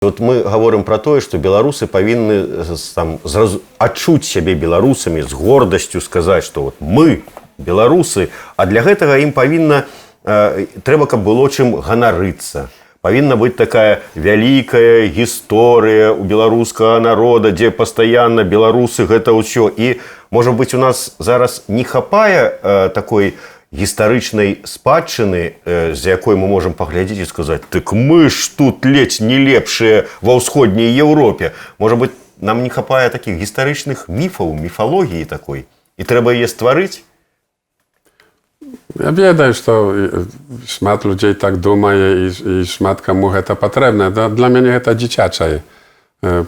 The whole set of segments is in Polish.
Вот мы говорим про то, что белорусы повинны адчуць сябе беларусамі, з гордасцю сказаць, што вот мы беларусы, а для гэтага ім павінна трэба, каб было чым ганарыцца. Павінна быць такая вялікая гісторыя у беларускага народа, дзе пастаянна беларусы гэта ўсё. І, можа быць, у нас зараз не хапае такой гістарычнай спадчыны, з якой мы можам паглядзець і сказаць, так мы ж тут ледзь не лепшыя ва ўсходняй Еўропе. Можа быць, нам не хапае такіх гістарычных міфаў, міфалогіі такой. І трэба яе стварыць? Ja ведаю, што шмат людзей так думае і шмат каму гэта патрэбна. Для мяне гэта дзіцячае.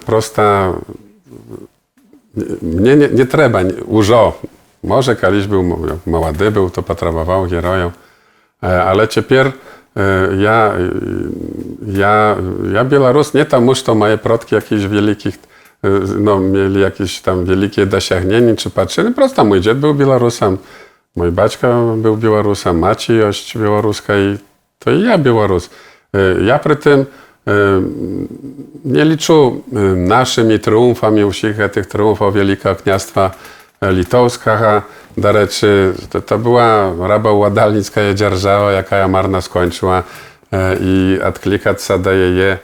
Проста мне не трэба ўжо. Może kiedyś był młody, to potrzebował herojów, ale teraz ja Białorus nie temu, że moje przodki jakichś wielkich, mieli jakieś tam wielkie osiągnięcia czy patrzyny. Prosto mój dziad był Białorusem, mój baćka był Białorusem, maci jest białoruska i to i ja Białorus. Ja przy tym nie liczę naszymi triumfami, wszystkich tych triumfów Wielkiego Kniastwa Litowskiego. Do rzeczy, to była rabo-ładalnicka dzierżawa, jaka marna skończyła i odklikać się do jej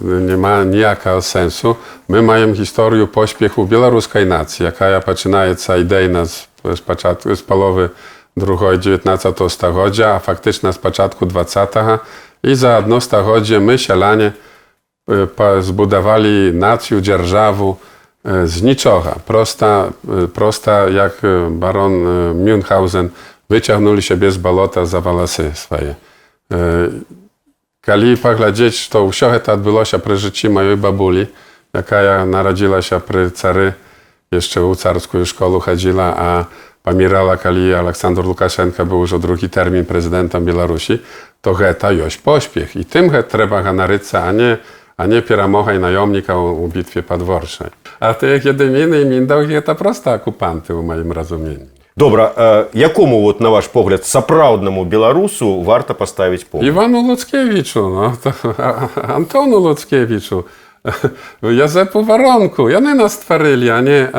nie ma nijakiego sensu. My mamy historię pośpiechu białoruskiej nacji, jaka zaczyna się idejna z połowy XIX stulecia, a faktycznie z początku XX. I za jedno stulecie my, sielanie, zbudowali nację, dzierżawę z niczego. Prosta jak baron Münchhausen wyciągnęli siebie z bolota za włosy swoje. Kiedy poglądać, to wszystko to odbyło się przy życiu mojej babuli, jaka narodziła się przy cary, jeszcze u carską szkołę chodziła, a pomierała, kiedy Aleksandr Łukaszenka był już drugi termin prezydentem Białorusi, to to jest pośpiech. I tym trzeba honoryć, a nie перемога i najomnika u bitwie podworczej. A te Jedyminy i Mindaugi to proste okupanty u moim rozumieniu. Добра, якому, вот, на ваш погляд, сапраўднаму беларусу варта паставіць помнік? Івану Луцкевічу, Антону Луцкевічу, Józefu Waronku. Яны нас стварылі, а не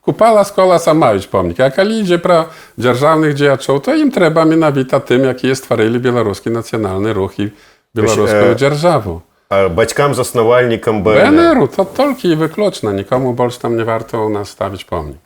Купала Скола Самавіч помнік. А калі ідзе пра дзяржаўных дзеячоў, то ім трэба менавіта тым, якія стварылі беларускі нацыянальны рух і беларускую дзяржаву. Бацькам-заснавальнікам БНР-у, to tylko i wykluczne. Nikomu больше tam nie warto u nas stawić pomnik.